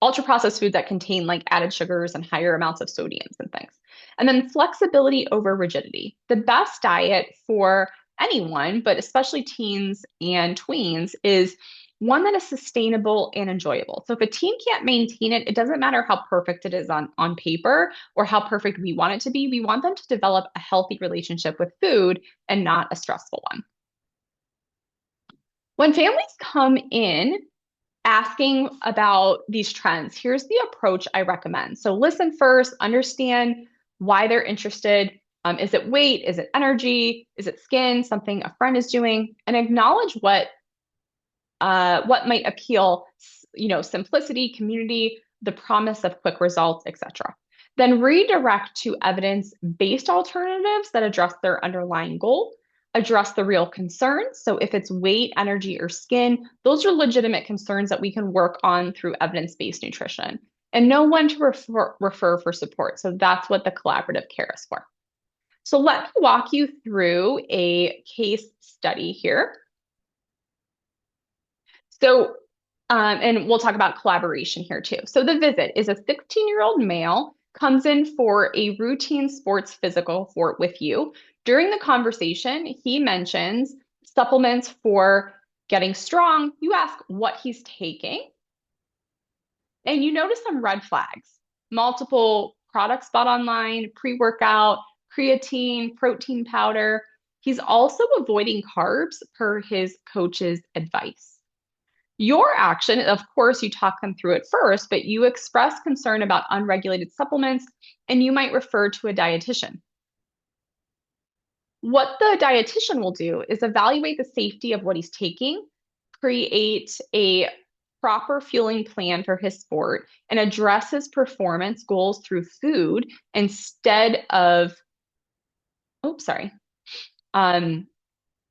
ultra processed foods that contain like added sugars and higher amounts of sodiums and things. And then flexibility over rigidity. The best diet for anyone, but especially teens and tweens, is one that is sustainable and enjoyable. So if a teen can't maintain it, it doesn't matter how perfect it is on paper or how perfect we want it to be. We want them to develop a healthy relationship with food and not a stressful one. When families come in asking about these trends, here's the approach I recommend. So listen first, understand why they're interested. Is it weight? Is it energy? Is it skin? Something a friend is doing? And acknowledge what might appeal, simplicity, community, the promise of quick results, etc. Then redirect to evidence-based alternatives that address their underlying goal, address the real concerns. So if it's weight, energy, or skin, those are legitimate concerns that we can work on through evidence-based nutrition. And know when to refer for support. So that's what the collaborative care is for. So let me walk you through a case study here. So, and we'll talk about collaboration here too. So the visit is a 16-year-old male comes in for a routine sports physical with you. During the conversation, he mentions supplements for getting strong. You ask what he's taking, and you notice some red flags. Multiple products bought online, pre-workout, creatine, protein powder. He's also avoiding carbs per his coach's advice. Your action, of course, you talk them through it first, but you express concern about unregulated supplements and you might refer to a dietitian. What the dietitian will do is evaluate the safety of what he's taking, create a proper fueling plan for his sport, and address his performance goals through food instead of,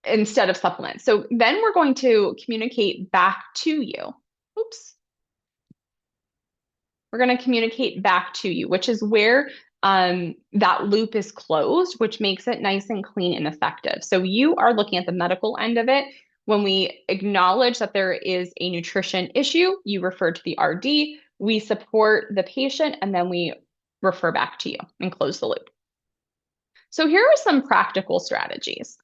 instead of supplements. So then we're going to communicate back to you. We're going to communicate back to you, which is where that loop is closed, which makes it nice and clean and effective. So you are looking at the medical end of it. When we acknowledge that there is a nutrition issue, you refer to the RD, we support the patient, and then we refer back to you and close the loop. So here are some practical strategies.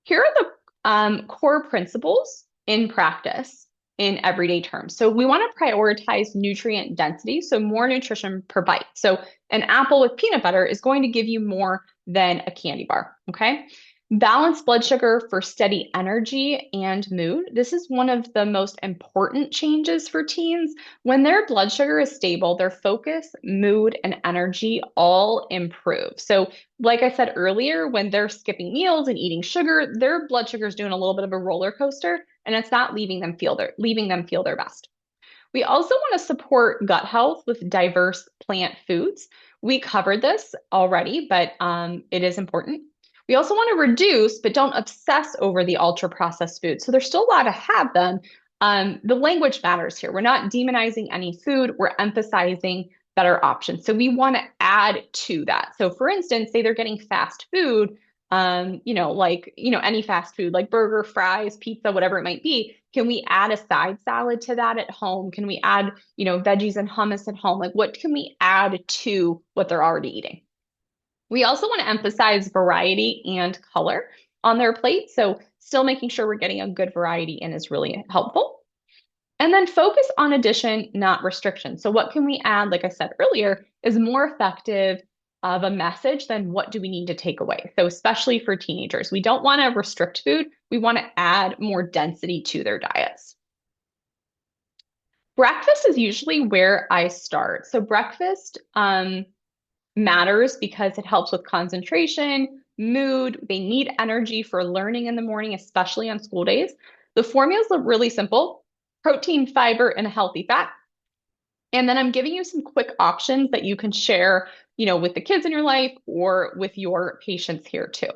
Here are the core principles in practice in everyday terms. So we want to prioritize nutrient density, so more nutrition per bite. So an apple with peanut butter is going to give you more than a candy bar, okay? Balanced blood sugar for steady energy and mood. This is one of the most important changes for teens. When their blood sugar is stable, their focus, mood, and energy all improve. So like I said earlier, when they're skipping meals and eating sugar, their blood sugar is doing a little bit of a roller coaster, and it's not leaving them feel their best. We also want to support gut health with diverse plant foods. We covered this already, but it is important. We also want to reduce, but don't obsess over the ultra processed foods. So there's still allowed to have them. The language matters here. We're not demonizing any food. We're emphasizing better options. So we want to add to that. So for instance, say they're getting fast food, any fast food like burger, fries, pizza, whatever it might be. Can we add a side salad to that at home? Can we add, veggies and hummus at home? Like what can we add to what they're already eating? We also want to emphasize variety and color on their plate. So still making sure we're getting a good variety in is really helpful. And then focus on addition, not restriction. So what can we add, like I said earlier, is more effective of a message than what do we need to take away. So especially for teenagers, we don't want to restrict food. We want to add more density to their diets. Breakfast is usually where I start. So breakfast, matters because it helps with concentration, mood. They need energy for learning in the morning, especially on school days. The formulas look really simple: protein, fiber, and a healthy fat. And then I'm giving you some quick options that you can share, with the kids in your life or with your patients here too.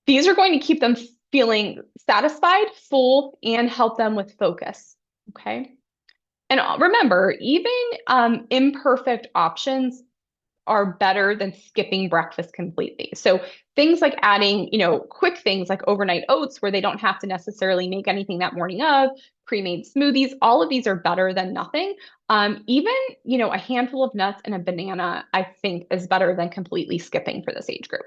These are going to keep them feeling satisfied, full, and help them with focus. Okay. And remember, even imperfect options are better than skipping breakfast completely. So things like adding, quick things like overnight oats where they don't have to necessarily make anything that morning of, pre-made smoothies, all of these are better than nothing. Even, a handful of nuts and a banana, I think is better than completely skipping for this age group.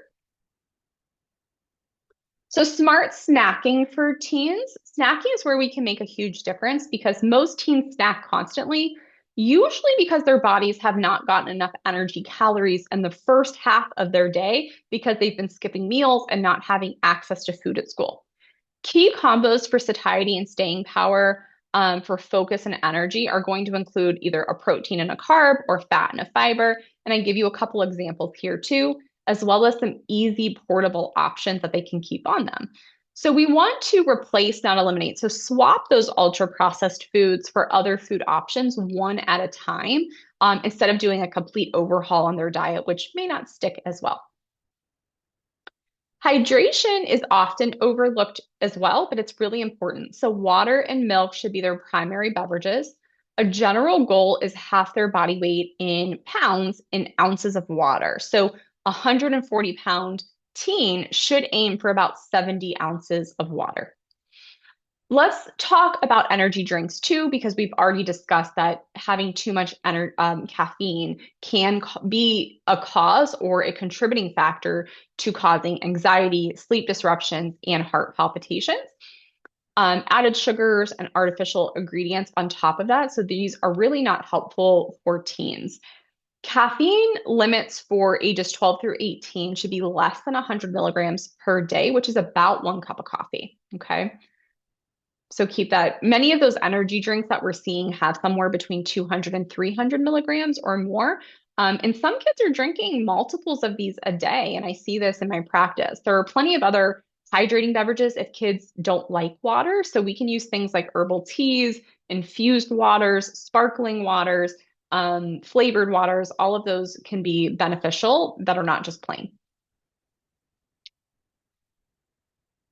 So smart snacking for teens. Snacking is where we can make a huge difference because most teens snack constantly, usually because their bodies have not gotten enough energy calories in the first half of their day because they've been skipping meals and not having access to food at school. Key combos for satiety and staying power for focus and energy are going to include either a protein and a carb or fat and a fiber. And I give you a couple examples here too, as well as some easy portable options that they can keep on them. So we want to replace, not eliminate. So swap those ultra processed foods for other food options one at a time instead of doing a complete overhaul on their diet, which may not stick as well. Hydration is often overlooked as well, but it's really important. So water and milk should be their primary beverages. A general goal is half their body weight in pounds in ounces of water. So a 140-pound teen should aim for about 70 ounces of water. Let's talk about energy drinks too, because we've already discussed that having too much caffeine can be a cause or a contributing factor to causing anxiety, sleep disruptions, and heart palpitations. Added sugars and artificial ingredients on top of that. So these are really not helpful for teens. Caffeine limits for ages 12 through 18 should be less than 100 milligrams per day, which is about 1 cup of coffee. Okay. So keep that. Many of those energy drinks that we're seeing have somewhere between 200 and 300 milligrams or more. And some kids are drinking multiples of these a day. And I see this in my practice. There are plenty of other hydrating beverages if kids don't like water. So we can use things like herbal teas, infused waters, sparkling waters, flavored waters. All of those can be beneficial that are not just plain.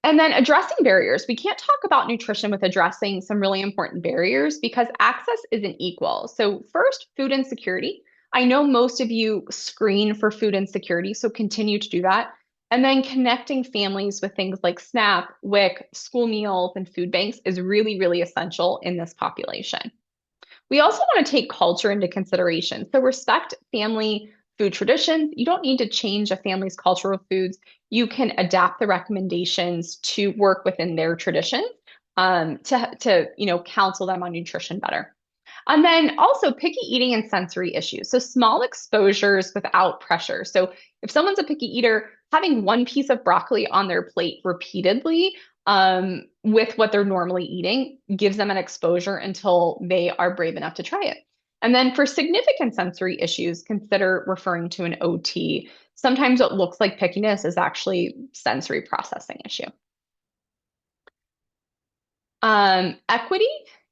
And then addressing barriers. We can't talk about nutrition with addressing some really important barriers because access isn't equal. So, first, food insecurity. I know most of you screen for food insecurity, so continue to do that. And then connecting families with things like SNAP, WIC, school meals, and food banks is really, really essential in this population. We also want to take culture into consideration. So respect family food traditions. You don't need to change a family's cultural foods. You can adapt the recommendations to work within their traditions to counsel them on nutrition better. And then also picky eating and sensory issues. So small exposures without pressure. So if someone's a picky eater, having one piece of broccoli on their plate repeatedly with what they're normally eating gives them an exposure until they are brave enough to try it. And then for significant sensory issues, consider referring to an OT. Sometimes what looks like pickiness is actually sensory processing issue. Equity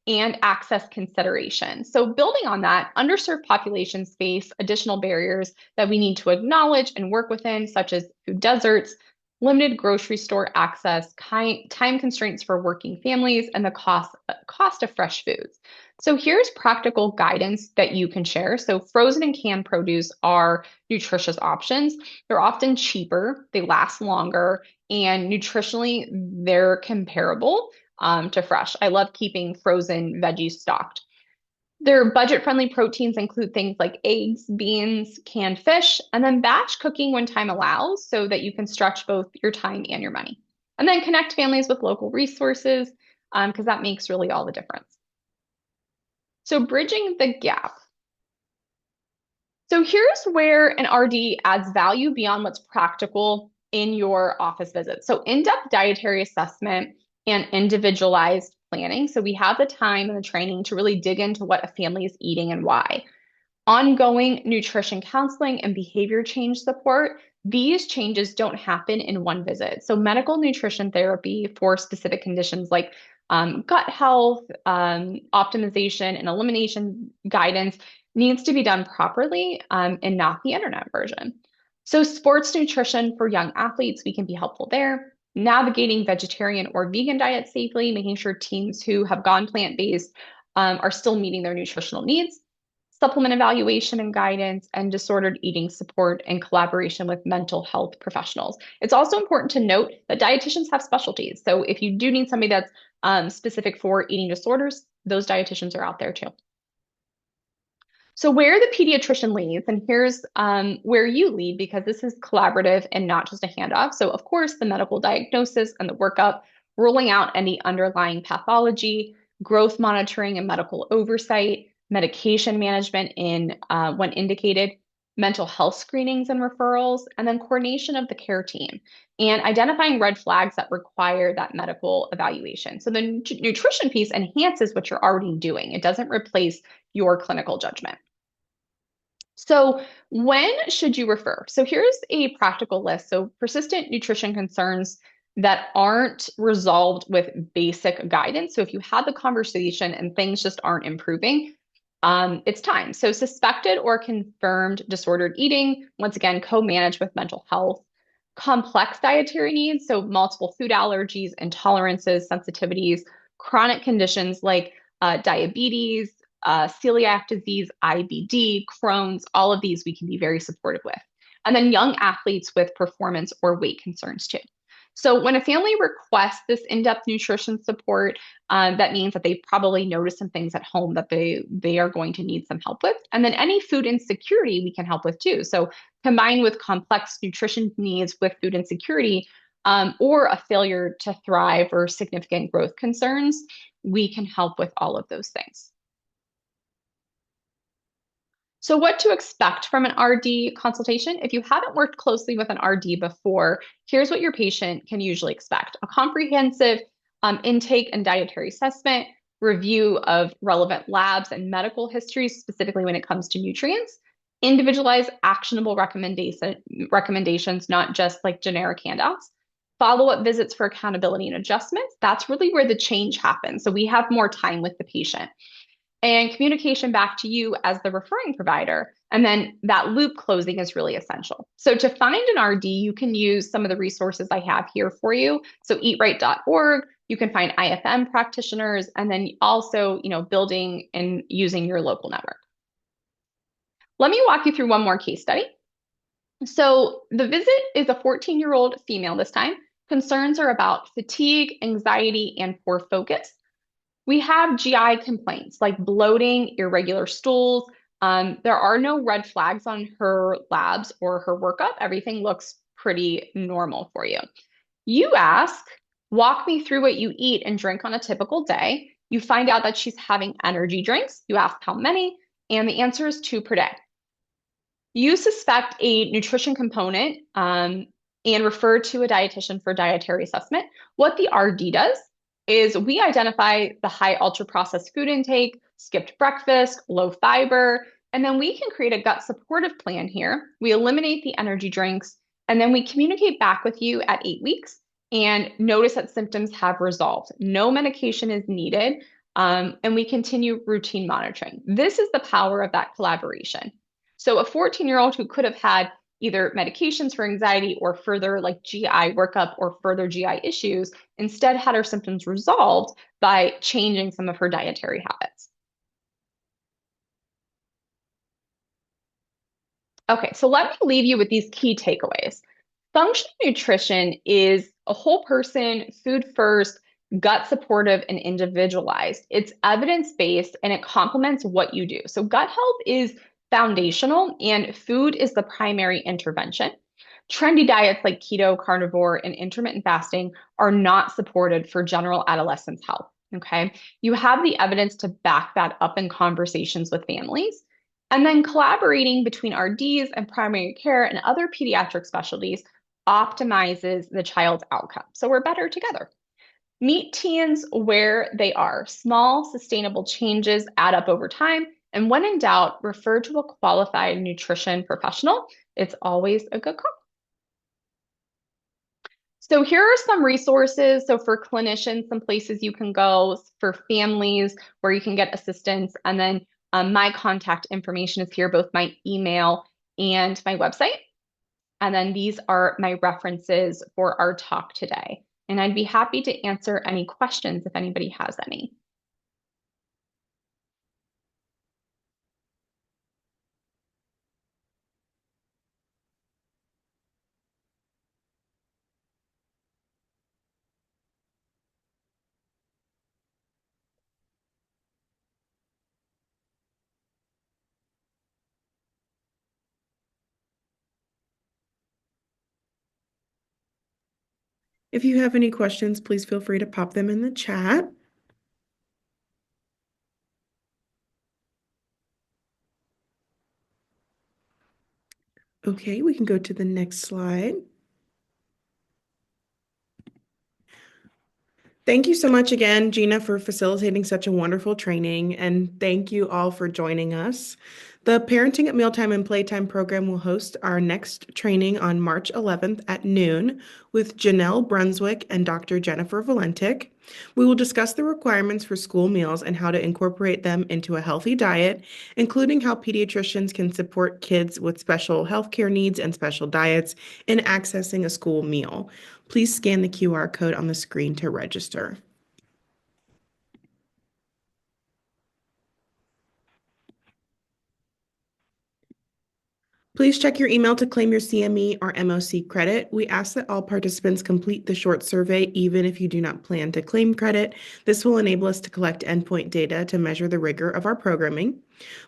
and access consideration. So building on that, underserved populations face additional barriers that we need to acknowledge and work within, such as food deserts, limited grocery store access, time constraints for working families, and the cost of fresh foods. So here's practical guidance that you can share. So frozen and canned produce are nutritious options. They're often cheaper, they last longer, and nutritionally, they're comparable to fresh. I love keeping frozen veggies stocked. Their budget-friendly proteins include things like eggs, beans, canned fish, and then batch cooking when time allows so that you can stretch both your time and your money. And then connect families with local resources because that makes really all the difference. So bridging the gap. So here's where an RD adds value beyond what's practical in your office visit. So in-depth dietary assessment and individualized planning. So we have the time and the training to really dig into what a family is eating and why. Ongoing nutrition counseling and behavior change support. These changes don't happen in one visit. So medical nutrition therapy for specific conditions like gut health, optimization, and elimination guidance needs to be done properly and not the internet version. So sports nutrition for young athletes, we can be helpful there. Navigating vegetarian or vegan diets safely, making sure teens who have gone plant-based are still meeting their nutritional needs. supplement evaluation and guidance, and disordered eating support in collaboration with mental health professionals. It's also important to note that dietitians have specialties. So if you do need somebody that's specific for eating disorders, those dietitians are out there too. So where the pediatrician leads, and here's where you lead because this is collaborative and not just a handoff. So of course, the medical diagnosis and the workup, ruling out any underlying pathology, growth monitoring and medical oversight, medication management in when indicated, mental health screenings and referrals, and then coordination of the care team and identifying red flags that require that medical evaluation. So the nutrition piece enhances what you're already doing. It doesn't replace your clinical judgment. So when should you refer? So here's a practical list. So persistent nutrition concerns that aren't resolved with basic guidance. So if you had the conversation and things just aren't improving, it's time. So suspected or confirmed disordered eating, once again, co-managed with mental health. Complex dietary needs, so multiple food allergies, intolerances, sensitivities, chronic conditions like diabetes, celiac disease, IBD, Crohn's, all of these we can be very supportive with. And then young athletes with performance or weight concerns too. So when a family requests this in-depth nutrition support, that means that they probably notice some things at home that they are going to need some help with. And then any food insecurity we can help with too. So combined with complex nutrition needs with food insecurity, or a failure to thrive or significant growth concerns, we can help with all of those things. So what to expect from an RD consultation? If you haven't worked closely with an RD before, here's what your patient can usually expect. A comprehensive intake and dietary assessment, review of relevant labs and medical histories, specifically when it comes to nutrients, individualized actionable recommendations, not just like generic handouts, follow-up visits for accountability and adjustments. That's really where the change happens. So we have more time with the patient and communication back to you as the referring provider. And then that loop closing is really essential. So to find an RD, you can use some of the resources I have here for you. So eatright.org, you can find IFM practitioners, and then also, building and using your local network. Let me walk you through one more case study. So the visit is a 14-year-old female this time. Concerns are about fatigue, anxiety, and poor focus. We have GI complaints like bloating, irregular stools. There are no red flags on her labs or her workup. Everything looks pretty normal for you. You ask, walk me through what you eat and drink on a typical day. You find out that she's having energy drinks. You ask how many, and the answer is 2 per day. You suspect a nutrition component and refer to a dietitian for dietary assessment. What the RD does is we identify the high ultra processed food intake, skipped breakfast, low fiber, and then we can create a gut supportive plan here. We eliminate the energy drinks, and then we communicate back with you at 8 weeks and notice that symptoms have resolved. No medication is needed, and we continue routine monitoring. This is the power of that collaboration. So a 14-year-old who could have had either medications for anxiety or further like GI workup or further GI issues, instead had her symptoms resolved by changing some of her dietary habits. Okay, so let me leave you with these key takeaways. Functional nutrition is a whole person, food first, gut supportive, and individualized. It's evidence-based and it complements what you do. So gut health is foundational and food is the primary intervention. Trendy diets like keto, carnivore, and intermittent fasting are not supported for general adolescence health. Okay. You have the evidence to back that up in conversations with families. And then collaborating between RDs and primary care and other pediatric specialties optimizes the child's outcome. So we're better together. Meet teens where they are. Small, sustainable changes add up over time. And when in doubt, refer to a qualified nutrition professional. It's always a good call. So here are some resources. So for clinicians, some places you can go, for families where you can get assistance. And then my contact information is here, both my email and my website. And then these are my references for our talk today. And I'd be happy to answer any questions if anybody has any. If you have any questions, please feel free to pop them in the chat. Okay, we can go to the next slide. Thank you so much again, Gina, for facilitating such a wonderful training, and thank you all for joining us. The Parenting at Mealtime and Playtime program will host our next training on March 11th at noon with Janelle Brunswick and Dr. Jennifer Valentic. We will discuss the requirements for school meals and how to incorporate them into a healthy diet, including how pediatricians can support kids with special healthcare needs and special diets in accessing a school meal. Please scan the QR code on the screen to register. Please check your email to claim your CME or MOC credit. We ask that all participants complete the short survey, even if you do not plan to claim credit. This will enable us to collect endpoint data to measure the rigor of our programming.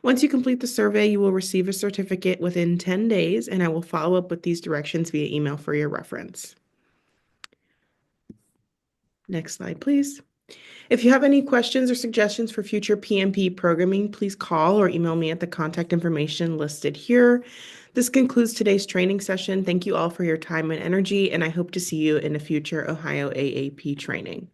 Once you complete the survey, you will receive a certificate within 10 days, and I will follow up with these directions via email for your reference. Next slide, please. If you have any questions or suggestions for future PMP programming, please call or email me at the contact information listed here. This concludes today's training session. Thank you all for your time and energy, and I hope to see you in a future Ohio AAP training.